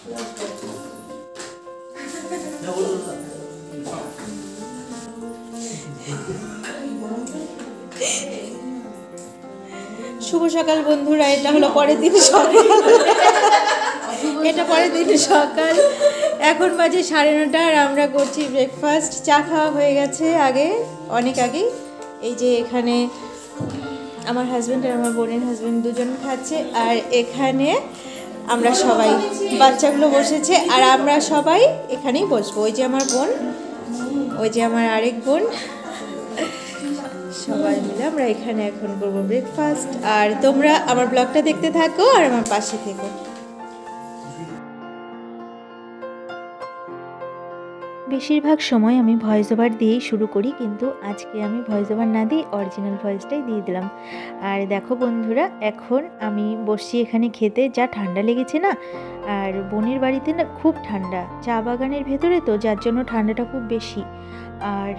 শুভ সকাল বন্ধুরা, এটা হলো পরের দিন সকাল। এটা পরের দিন সকাল, এখন বাজে 9:30 আর আমরা করছি ব্রেকফাস্ট। চা খাওয়া হয়ে গেছে অনেক আগেই। এই যে এখানে আমার হাজব্যান্ড আর আমার বোনের হাজব্যান্ড দুজন খাচ্ছে, আর এখানে আমরা সবাই, বাচ্চাগুলো বসেছে আর আমরা সবাই এখানেই বসবো। ওই যে আমার বোন, ওই যে আমার আরেক বোন, সবাই মিলে আমরা এখানে এখন করবো ব্রেকফাস্ট। আর তোমরা আমার ব্লগটা দেখতে থাকো আর আমার পাশে থেকো। বেশিরভাগ সময় আমি ভয়েস ওভার দিয়েই শুরু করি, কিন্তু আজকে আমি ভয়েস ওভার না দিয়ে অরিজিনাল ভয়েসটাই দিয়ে দিলাম। আর দেখো বন্ধুরা, এখন আমি বসছি এখানে খেতে। যা ঠান্ডা লেগেছে না, আর বোনের বাড়িতে না খুব ঠান্ডা, চা বাগানের ভেতরে তো, যার জন্য ঠান্ডাটা খুব বেশি। আর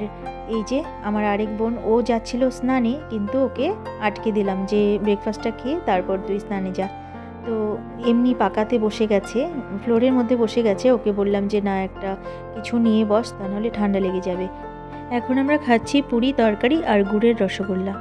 এই যে আমার আরেক বোন, ও যাচ্ছিল স্নানে, কিন্তু ওকে আটকে দিলাম যে ব্রেকফাস্টটা খেয়ে তারপর তুই স্নানে যা। তো এমনি পাকাতে বসে গেছে, ফ্লোরের মধ্যে বসে গেছে। ওকে বললাম যে না, একটা কিছু নিয়ে বস, তা নাহলে ঠান্ডা লেগে যাবে। এখন আমরা খাচ্ছি পুরি, তরকারি আর গুড়ের রসগোল্লা।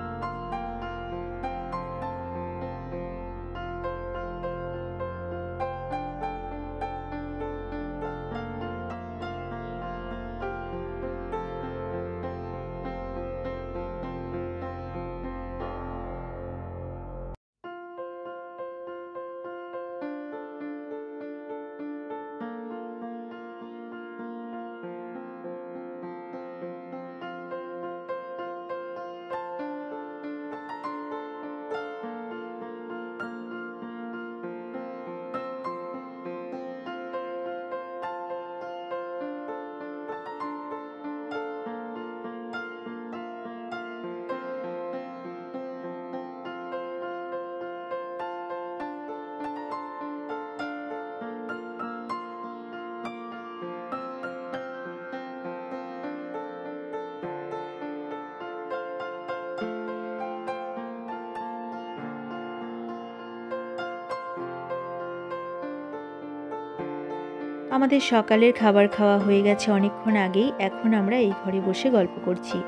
আমাদের সকালের খাবার খাওয়া হয়ে গেছে অনেকক্ষণ আগেই। এখন আমরা এই ঘরে বসে গল্প করছি।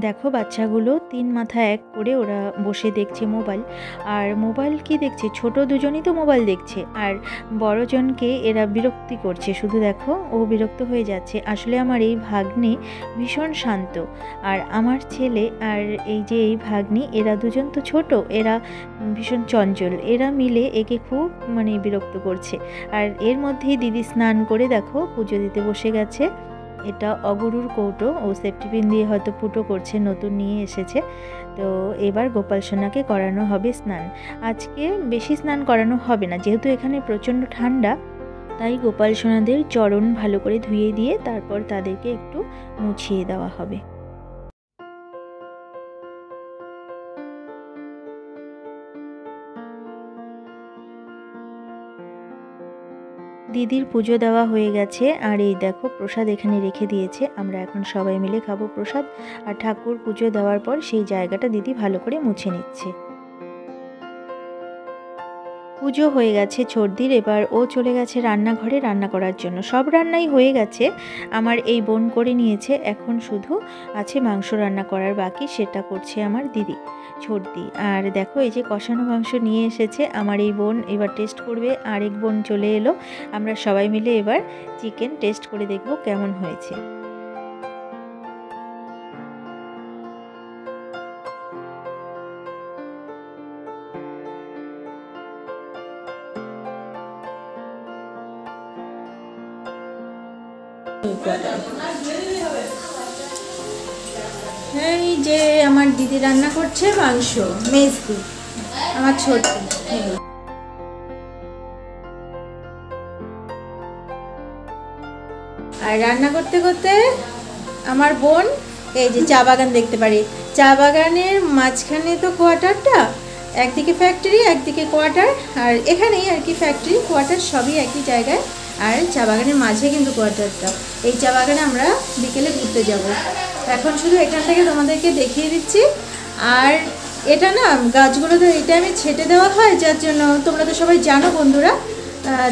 দেখো বাচ্চাগুলো 3 মাথা এক করে ওরা বসে দেখছে মোবাইল। আর মোবাইল কি দেখছে, ছোট দুজনই তো মোবাইল দেখছে, আর বড়জনকে এরা বিরক্তি করছে। শুধু দেখো, ও বিরক্ত হয়ে যাচ্ছে। আসলে আমার এই ভাগ্নে ভীষণ শান্ত, আর আমার ছেলে আর এই যে এই ভাগ্নি, এরা দুজন তো ছোট, এরা ভীষণ চঞ্চল। এরা মিলে একে খুব বিরক্ত করছে। আর এর মধ্যেই দিদি স্নান করে দেখো পুজো দিতে বসে গেছে। এটা অগুরুর কৌটো, ও সেফটি পিন দিয়ে হয়তো ফুটো করছে, নতুন নিয়ে এসেছে। তো এবার গোপাল সোনাকে করানো হবে স্নান। আজকে বেশি স্নান করানো হবে না, যেহেতু এখানে প্রচণ্ড ঠান্ডা, তাই গোপাল সোনাদের চরণ ভালো করে ধুয়ে দিয়ে তারপর তাদেরকে একটু মুছিয়ে দেওয়া হবে। দিদির পুজো দেওয়া হয়ে গেছে, আর এই দেখো প্রসাদ এখানে রেখে দিয়েছে। আমরা এখন সবাই মিলে খাবো প্রসাদ। আর ঠাকুর পুজো দেওয়ার পর সেই জায়গাটা দিদি ভালো করে মুছে নিচ্ছে। পুজো হয়ে গেছে ছোটদির, এবার ও চলে গেছে রান্নাঘরে রান্না করার জন্য। সব রান্নাই হয়ে গেছে, আমার এই বোন করে নিয়েছে। এখন শুধু আছে মাংস রান্না করার বাকি, সেটা করছে আমার দিদি ছোটদি। আর দেখো এই যে কষানো মাংস নিয়ে এসেছে আমার এই বোন, এবার টেস্ট করবে। আরেক বোন চলে এলো, আমরা সবাই মিলে এবার চিকেন টেস্ট করে দেখব কেমন হয়েছে। এই যে আমার দিদি রান্না করছে মাংস, মেজদি, আমার ছোট। আর রান্না করতে করতে আমার বোন এই যে চা বাগান দেখতে পারি। চা বাগানের মাঝখানে তো কোয়ার্টারটা, একদিকে ফ্যাক্টরি একদিকে কোয়ার্টার, আর এখানেই আর কি ফ্যাক্টরি কোয়ার্টার সবই একই জায়গায়। আর চা বাগানের মাঝে কিন্তু কোয়ার্টারটা। এই চা বাগানে আমরা বিকেলে ঘুরতে যাব। এখন শুধু এখান থেকে তোমাদেরকে দেখিয়ে দিচ্ছি। আর এটা না গাছগুলো তো এই টাইমে ছেটে দেওয়া হয়, যার জন্য তোমরা তো সবাই জানো বন্ধুরা।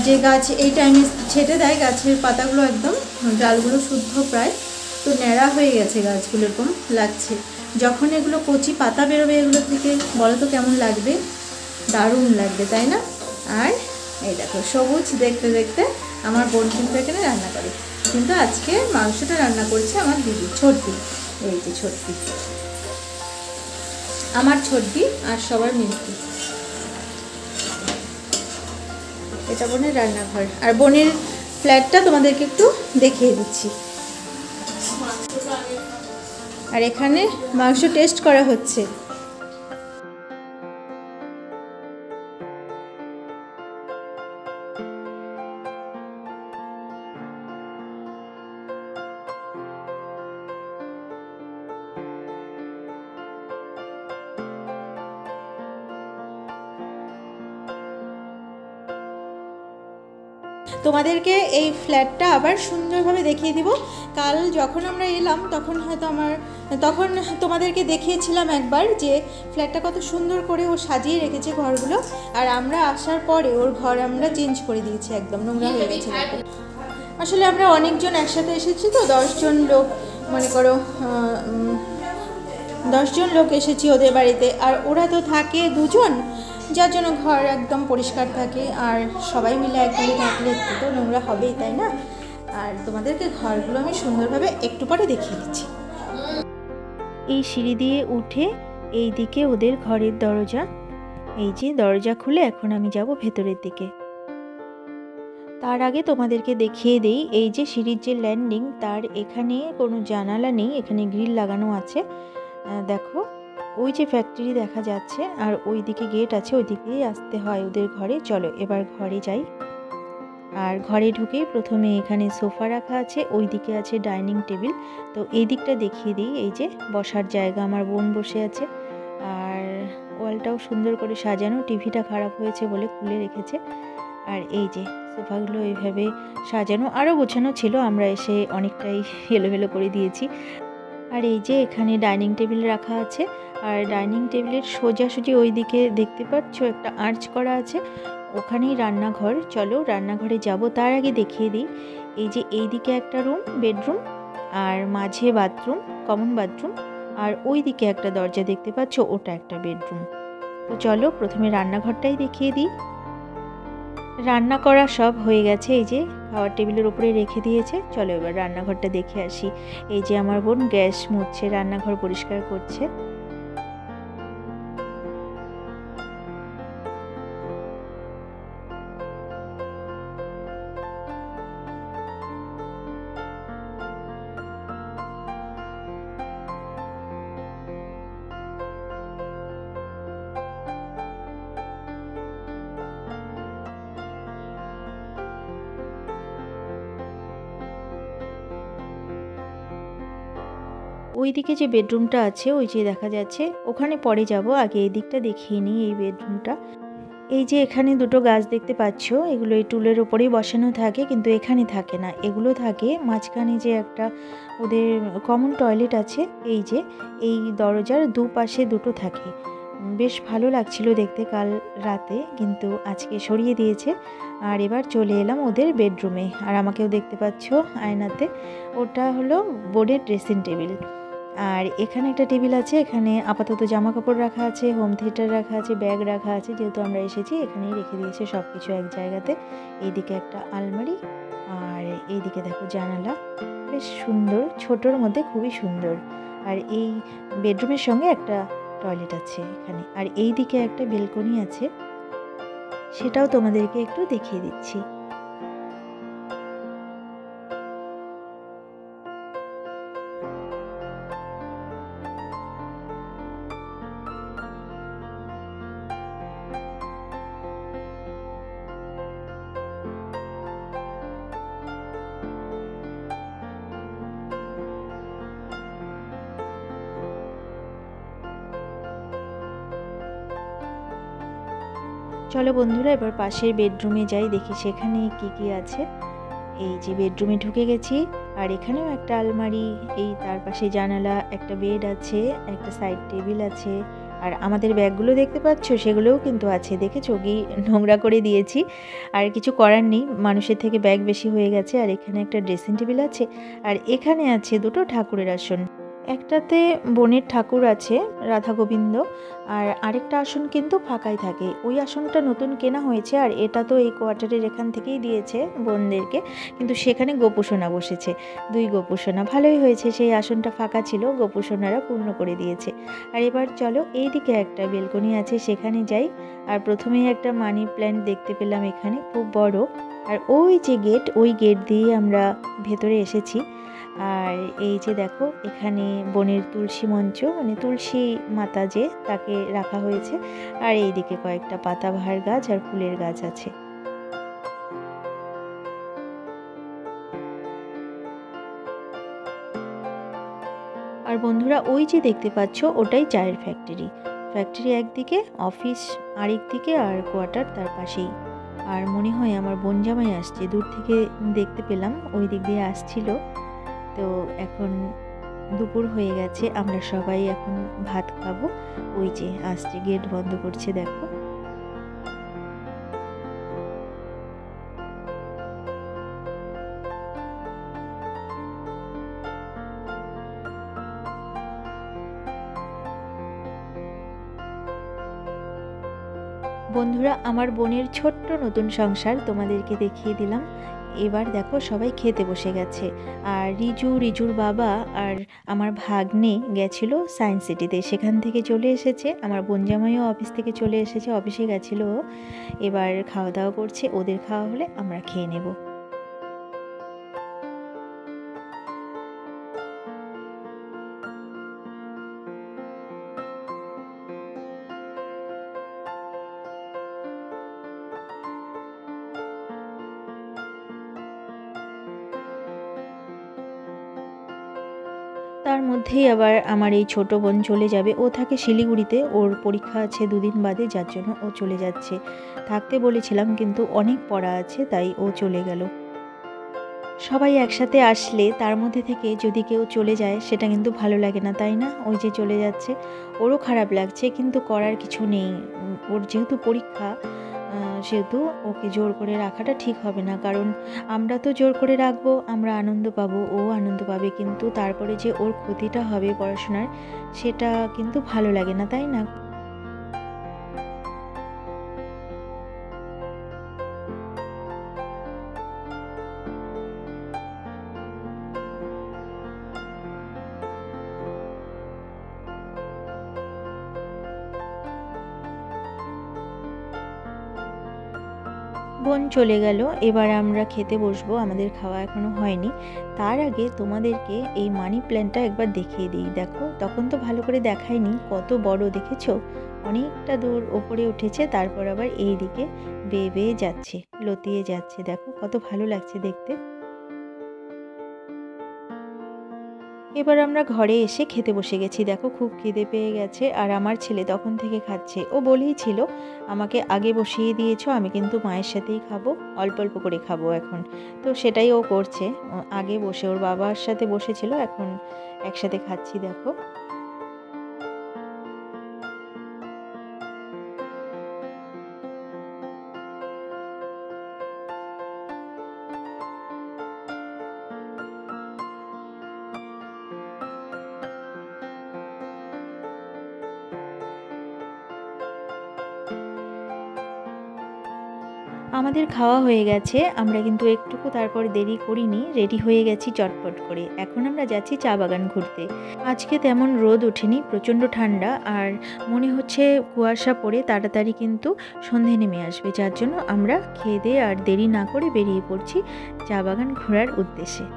যে গাছ এই টাইমে ছেটে দেয়, গাছের পাতাগুলো একদম ডালগুলো শুদ্ধ প্রায় তো ন্যাড়া হয়ে গেছে, গাছগুলো এরকম লাগছে। যখন এগুলো কচি পাতা বেরোবে এগুলো থেকে, বলো তো কেমন লাগবে? দারুণ লাগবে, তাই না? আর এই দেখো সবুজ দেখতে দেখতে আমার বোন কিন্তু এখানে রান্না করে, কিন্তু আজকে মাংসটা রান্না করছে আমার দিদি ছোটদি। এই যে ছোটদি, আমার ছোটদি আর সবার মিষ্টি। এটা বোনের রান্নাঘর, আর বোনের ফ্ল্যাটটা তোমাদেরকে একটু দেখিয়ে দিচ্ছি। আর এখানে মাংস টেস্ট করা হচ্ছে। তোমাদেরকে এই ফ্ল্যাটটা আবার সুন্দরভাবে দেখিয়ে দিব। কাল যখন আমরা এলাম তখন তোমাদেরকে দেখিয়েছিলাম একবার যে ফ্ল্যাটটা কত সুন্দর করে ও সাজিয়ে রেখেছে ঘরগুলো। আর আমরা আসার পরে ওর ঘর আমরা চেঞ্জ করে দিয়েছি, একদম নোংরা হয়ে গেছে। আসলে আমরা অনেকজন একসাথে এসেছি তো, 10 জন লোক, মনে করো 10 জন লোক এসেছি ওদের বাড়িতে। আর ওরা তো থাকে 2 জন, যার জন্য ঘর একদম পরিষ্কার থাকে। আর সবাই মিলে একবারে থাকলে একটু তো নোংরা হবেই, তাই না? আর তোমাদেরকে ঘরগুলো আমি সুন্দরভাবে একটু পরে দেখিয়ে দিচ্ছি। এই সিঁড়ি দিয়ে উঠে এই দিকে ওদের ঘরের দরজা, এই যে দরজা খুলে এখন আমি যাব ভেতরের দিকে। তার আগে তোমাদেরকে দেখিয়ে দেই, এই যে সিঁড়ির যে ল্যান্ডিং, তার এখানে কোনো জানালা নেই, এখানে গ্রিল লাগানো আছে। দেখো ওই যে ফ্যাক্টরি দেখা যাচ্ছে, আর ওই দিকে গেট আছে, ওই দিকে আসতে হয় ওদের ঘরে। চলো এবার ঘরে যাই। আর ঘরে ঢুকেই প্রথমে এখানে সোফা রাখা আছে, ওই দিকে আছে ডাইনিং টেবিল। তো এই দিকটা দেখিয়ে দিই, এই যে বসার জায়গা, আমার বোন বসে আছে। আর ওয়ালটাও সুন্দর করে সাজানো, টিভিটা খারাপ হয়েছে বলে খুলে রেখেছে। আর এই যে সোফাগুলো এইভাবে সাজানো, আরও গোছানো ছিল, আমরা এসে অনেকটাই এলোমেলো করে দিয়েছি। আর এই যে এখানে ডাইনিং টেবিল রাখা আছে, আর ডাইনিং টেবিলের সোজাসুজি ওই দিকে দেখতে পাচ্ছ একটা আর্চ করা আছে, ওখানেই রান্নাঘর। চলো রান্নাঘরে যাব। তার আগে দেখিয়ে দিই, এই যে এই দিকে একটা রুম, বেডরুম, আর মাঝে বাথরুম, কমন বাথরুম, আর ওই দিকে একটা দরজা দেখতে পাচ্ছ, ওটা একটা বেডরুম। তো চলো প্রথমে রান্নাঘরটাই দেখিয়ে দিই। রান্না করা সব হয়ে গেছে, এই যে খাওয়ার টেবিলের উপরে রেখে দিয়েছে। চলো এবার রান্নাঘরটা দেখে আসি। এই যে আমার বোন গ্যাস মুছছে, রান্নাঘর পরিষ্কার করছে। ওই দিকে যে বেডরুমটা আছে, ওই যে দেখা যাচ্ছে, ওখানে পরে যাব, আগে এই দিকটা দেখিয়ে নিই। এই বেডরুমটা, এই যে এখানে দুটো গাছ দেখতে পাচ্ছ, এগুলো এই টুলের ওপরেই বসানো থাকে, কিন্তু এখানে থাকে না, এগুলো থাকে মাঝখানে যে একটা ওদের কমন টয়লেট আছে। এই যে এই দরজার দুপাশে দুটো থাকে, বেশ ভালো লাগছিল দেখতে কাল রাতে, কিন্তু আজকে সরিয়ে দিয়েছে। আর এবার চলে এলাম ওদের বেডরুমে, আর আমাকেও দেখতে পাচ্ছ আয়নাতে, ওটা হলো বোর্ডের ড্রেসিং টেবিল। আর এখানে একটা টেবিল আছে, এখানে আপাতত জামা কাপড় রাখা আছে, হোম থিয়েটার রাখা আছে, ব্যাগ রাখা আছে, যেহেতু আমরা এসেছি এখানেই রেখে দিয়েছে সব কিছু এক জায়গাতে। এইদিকে একটা আলমারি, আর এইদিকে দেখো জানালা, বেশ সুন্দর, ছোটোর মধ্যে খুবই সুন্দর। আর এই বেডরুমের সঙ্গে একটা টয়লেট আছে এখানে, আর এই দিকে একটা বেলকনি আছে, সেটাও তোমাদেরকে একটু দেখিয়ে দিচ্ছি। চলো বন্ধুরা এবার পাশের বেডরুমে যাই, দেখি সেখানে কি কি আছে। এই যে বেডরুমে ঢুকে গেছি, আর এখানেও একটা আলমারি, এই তার পাশে জানালা, একটা বেড আছে, একটা সাইড টেবিল আছে, আর আমাদের ব্যাগগুলো দেখতে পাচ্ছ, সেগুলোও কিন্তু আছে, দেখেছো কি নোংরা করে দিয়েছি। আর কিছু করার নেই, মানুষের থেকে ব্যাগ বেশি হয়ে গেছে। আর এখানে একটা ড্রেসিং টেবিল আছে, আর এখানে আছে দুটো ঠাকুরের আসন। একটাতে বোনের ঠাকুর আছে রাধা গোবিন্দ, আর আরেকটা আসন কিন্তু ফাঁকাই থাকে। ওই আসনটা নতুন কেনা হয়েছে, আর এটা তো এই কোয়ার্টারের এখান থেকেই দিয়েছে বোনদেরকে, কিন্তু সেখানে গোপুসোনা বসেছে, 2 গোপুসোনা। ভালোই হয়েছে, সেই আসনটা ফাঁকা ছিল, গোপুসোনারা পূর্ণ করে দিয়েছে। আর এবার চলো, এইদিকে একটা বেলকনি আছে, সেখানে যাই। আর প্রথমেই একটা মানি প্ল্যান্ট দেখতে পেলাম এখানে, খুব বড়। আর ওই যে গেট, ওই গেট দিয়ে আমরা ভেতরে এসেছি। আর এই যে দেখো, এখানে বনের তুলসী মঞ্চ, মানে তুলসী মাতা যে, তাকে রাখা হয়েছে। আর এইদিকে কয়েকটা পাতাবাহার গাছ আর ফুলের গাছ আছে। আর বন্ধুরা, ওই যে দেখতে পাচ্ছ, ওটাই চায়ের ফ্যাক্টরি। ফ্যাক্টরি একদিকে, অফিস আরেক দিকে, আর কোয়ার্টার তার পাশেই। আর মনে হয় আমার বোন জামাই আসছে, দূর থেকে দেখতে পেলাম ওই দিক দিয়ে আসছিল। তো এখন দুপুর হয়ে গেছে, আমরা সবাই এখন ভাত খাবো। ওই যে আসছে, গেট বন্ধ করছে, দেখো। বন্ধুরা, আমার বোনের ছোট্ট নতুন সংসার তোমাদেরকে দেখিয়ে দিলাম। এবার দেখো, সবাই খেতে বসে গেছে। আর রিজুর বাবা আর আমার ভাগ্নে গেছিলো সায়েন্স সিটিতে, সেখান থেকে চলে এসেছে। আমার বোন জামাইও অফিস থেকে চলে এসেছে, অফিসে গেছিলো। এবার খাওয়া দাওয়া করছে, ওদের খাওয়া হলে আমরা খেয়ে নেব। তার মধ্যেই আবার আমার এই ছোট বোন চলে যাবে। ও থাকে শিলিগুড়িতে, ওর পরীক্ষা আছে 2 দিন বাদে, যার জন্য ও চলে যাচ্ছে। থাকতে বলেছিলাম, কিন্তু অনেক পড়া আছে, তাই ও চলে গেল। সবাই একসাথে আসলে তার মধ্যে থেকে যদি কেউ চলে যায়, সেটা কিন্তু ভালো লাগে না, তাই না? ওই যে চলে যাচ্ছে, ওরও খারাপ লাগছে, কিন্তু করার কিছু নেই। ওর যেহেতু পরীক্ষা, সেহেতু ওকে জোর করে রাখাটা ঠিক হবে না। কারণ আমরা তো জোর করে রাখবো, আমরা আনন্দ পাবো, ও আনন্দ পাবে, কিন্তু তারপরে যে ওর ক্ষতিটা হবে পড়াশোনার, সেটা কিন্তু ভালো লাগে না, তাই না? বোন চলে গেল, এবার আমরা খেতে বসবো। আমাদের খাওয়া এখনো হয়নি। তার আগে তোমাদেরকে এই মানি প্ল্যান্টটা একবার দেখিয়ে দিই। দেখো, তখন তো ভালো করে দেখাইনি, কত বড় দেখেছো? অনেকটা দূর ওপরে উঠেছে, তারপর আবার এই দিকে বেয়ে বেয়ে যাচ্ছে, লতিয়ে যাচ্ছে। দেখো কত ভালো লাগছে দেখতে। এবার আমরা ঘরে এসে খেতে বসে গেছি। দেখো, খুব খিদে পেয়ে গেছে, আর আমার ছেলে তখন থেকে খাচ্ছে। ও বলেই ছিল, আমাকে আগে বসিয়ে দিয়েছো, আমি কিন্তু মায়ের সাথেই খাবো, অল্প অল্প করে খাবো এখন। তো সেটাই ও করছে, ও আগে বসে ওর বাবার সাথে বসেছিল, এখন একসাথে খাচ্ছি। দেখো, আমাদের খাওয়া হয়ে গেছে, আমরা কিন্তু একটুকু তারপর দেরি করিনি, রেডি হয়ে গেছি চটপট করে। এখন আমরা যাচ্ছি চা বাগান ঘুরতে। আজকে তেমন রোদ ওঠেনি, প্রচণ্ড ঠান্ডা, আর মনে হচ্ছে কুয়াশা পড়ে তাড়াতাড়ি কিন্তু সন্ধে নেমে আসবে, যার জন্য আমরা খেয়ে দিয়ে আর দেরি না করে বেরিয়ে পড়ছি চা বাগান ঘোরার উদ্দেশ্যে।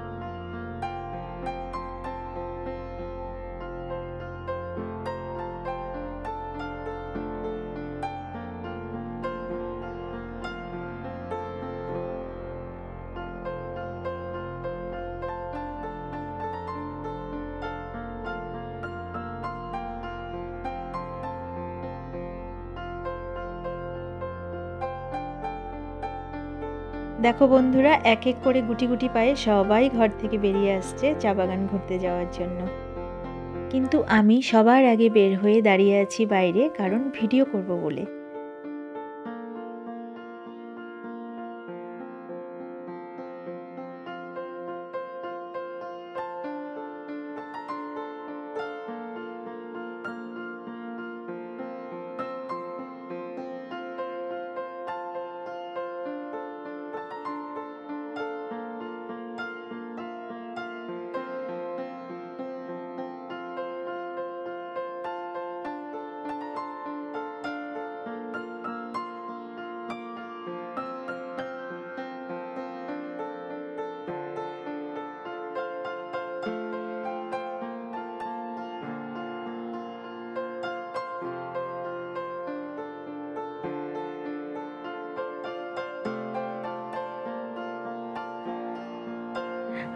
দেখো বন্ধুরা, এক এক করে গুটি গুটি পায়ে সবাই ঘর থেকে বেরিয়ে আসছে চা বাগান ঘুরতে যাওয়ার জন্য। কিন্তু আমি সবার আগে বের হয়ে দাঁড়িয়ে আছি বাইরে, কারণ ভিডিও করব বলে।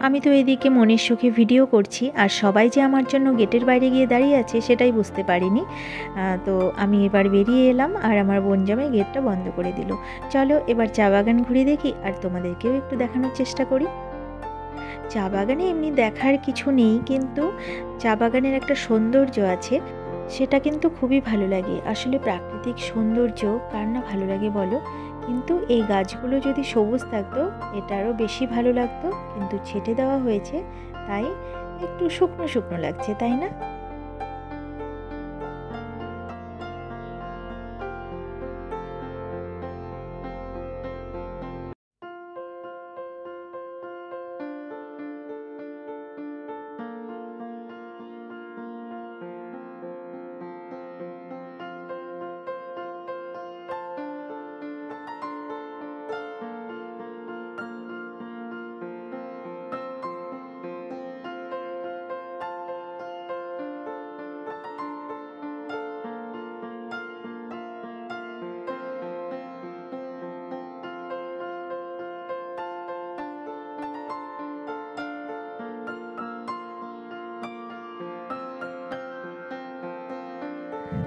আমি তো এদিকে মনের সুখে ভিডিও করছি, আর সবাই যে আমার জন্য গেটের বাইরে গিয়ে দাঁড়িয়ে আছে সেটাই বুঝতে পারিনি। তো আমি এবার বেরিয়ে এলাম, আর আমার বোনজামাই গেটটা বন্ধ করে দিল। চলো এবার চা বাগান ঘুরে দেখি, আর তোমাদেরকেও একটু দেখানোর চেষ্টা করি। চা বাগানে এমনি দেখার কিছু নেই, কিন্তু চা বাগানের একটা সৌন্দর্য আছে, সেটা কিন্তু খুবই ভালো লাগে। আসলে প্রাকৃতিক সৌন্দর্য কার না ভালো লাগে বলো? কিন্তু এই গাছগুলো যদি সবুজ থাকতো এটা আরও বেশি ভালো লাগতো, কিন্তু ছেটে দেওয়া হয়েছে তাই একটু শুকনো শুকনো লাগছে, তাই না?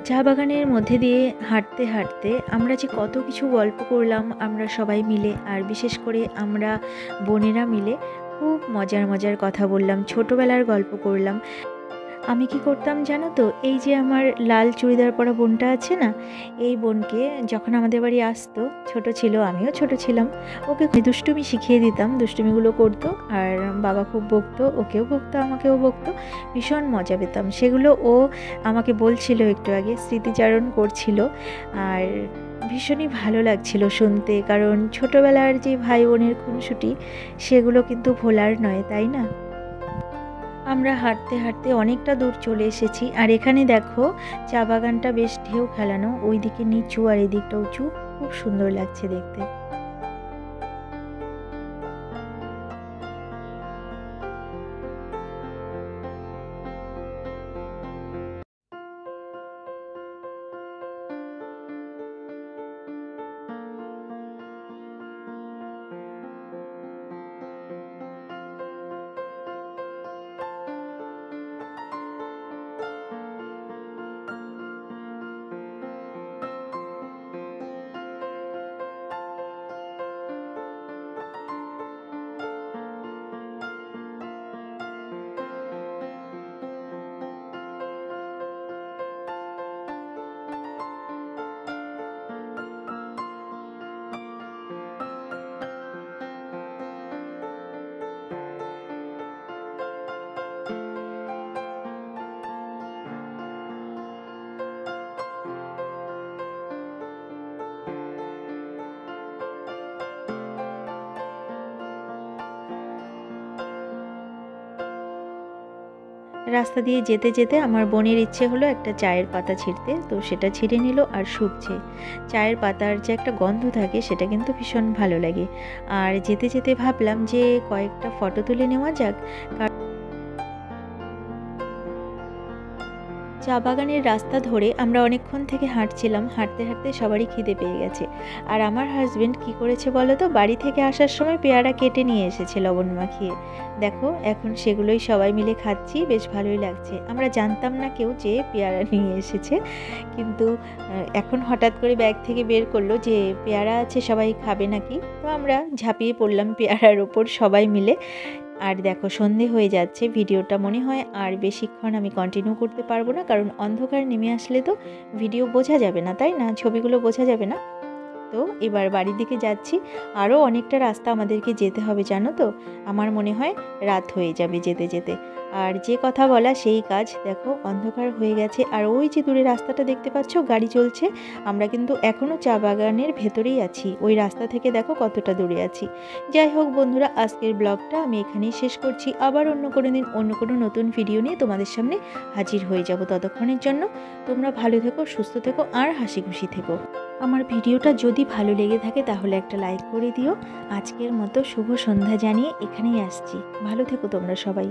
চা বাগানের মধ্যে দিয়ে হাঁটতে হাঁটতে আমরা যে কত কিছু গল্প করলাম আমরা সবাই মিলে, আর বিশেষ করে আমরা বোনেরা মিলে খুব মজার মজার কথা বললাম, ছোটোবেলার গল্প করলাম। আমি কি করতাম জানো তো, এই যে আমার লাল চুড়িদার পরা বোনটা আছে না, এই বোনকে যখন আমাদের বাড়ি আসতো, ছোট ছিল, আমিও ছোট ছিলাম, ওকে দুষ্টুমি শিখিয়ে দিতাম, দুষ্টুমিগুলো করতো, আর বাবা খুব বকতো, ওকেও বকতো আমাকেও বকতো, ভীষণ মজা পেতাম সেগুলো। ও আমাকে বলছিল একটু আগে, স্মৃতিচারণ করছিল, আর ভীষণই ভালো লাগছিল শুনতে, কারণ ছোটোবেলার যে ভাই বোনের খুনসুটি সেগুলো কিন্তু ভোলার নয়, তাই না? আমরা হাঁটতে হাঁটতে অনেকটা দূর চলে এসেছি, আর এখানে দেখো চা বাগানটা বেশ ঢেউ খেলানো, ওইদিকে নিচু আর এদিকটা উঁচু, খুব সুন্দর লাগছে দেখতে। রাস্তা দিয়ে যেতে যেতে আমার বোনের ইচ্ছে হলো একটা চায়ের পাতা ছিঁড়তে, তো সেটা ছিঁড়ে নিল আর শুকছে। চায়ের পাতার যে একটা গন্ধ থাকে সেটা কিন্তু ভীষণ ভালো লাগে। আর যেতে যেতে ভাবলাম যে কয়েকটা ফটো তুলে নেওয়া যাক। চা বাগানের রাস্তা ধরে আমরা অনেকক্ষণ থেকে হাঁটছিলাম, হাঁটতে হাঁটতে সবারই খিদে পেয়ে গেছে। আর আমার হাজবেন্ড কি করেছে বলো তো, বাড়ি থেকে আসার সময় পেয়ারা কেটে নিয়ে এসেছে লবণ মাখিয়ে। দেখো এখন সেগুলোই সবাই মিলে খাচ্ছি, বেশ ভালোই লাগছে। আমরা জানতাম না কেউ যে পেয়ারা নিয়ে এসেছে, কিন্তু এখন হঠাৎ করে ব্যাগ থেকে বের করলো যে পেয়ারা আছে, সবাই খাবে নাকি। তো আমরা ঝাঁপিয়ে পড়লাম পেয়ারার ওপর সবাই মিলে, আর দেখো সন্ধে হয়ে যাচ্ছে, ভিডিওটা মনে হয় আর বেশিক্ষণ আমি কন্টিনিউ করতে পারবো না, কারণ অন্ধকার নেমে আসলে তো ভিডিও বোঝা যাবে না, তাই না, ছবিগুলো বোঝা যাবে না। তো এবার বাড়ির দিকে যাচ্ছি, আরও অনেকটা রাস্তা আমাদেরকে যেতে হবে জানো তো, আমার মনে হয় রাত হয়ে যাবে যেতে যেতে। আর যে কথা বলা সেই কাজ, দেখো অন্ধকার হয়ে গেছে, আর ওই যে দূরে রাস্তাটা দেখতে পাচ্ছ গাড়ি চলছে, আমরা কিন্তু এখনও চা বাগানের ভেতরেই আছি, ওই রাস্তা থেকে দেখো কতটা দূরে আছি। যাই হোক বন্ধুরা, আজকের ব্লগটা আমি এখানেই শেষ করছি, আবার অন্য কোনো দিন অন্য কোনো নতুন ভিডিও নিয়ে তোমাদের সামনে হাজির হয়ে যাব। ততক্ষণের জন্য তোমরা ভালো থেকো, সুস্থ থেকো আর হাসি খুশি থেকো। আমার ভিডিওটা যদি ভালো লেগে থাকে তাহলে একটা লাইক করে দিও। আজকের মতো শুভ সন্ধ্যা জানিয়ে এখানেই আসছি, ভালো থেকো তোমরা সবাই।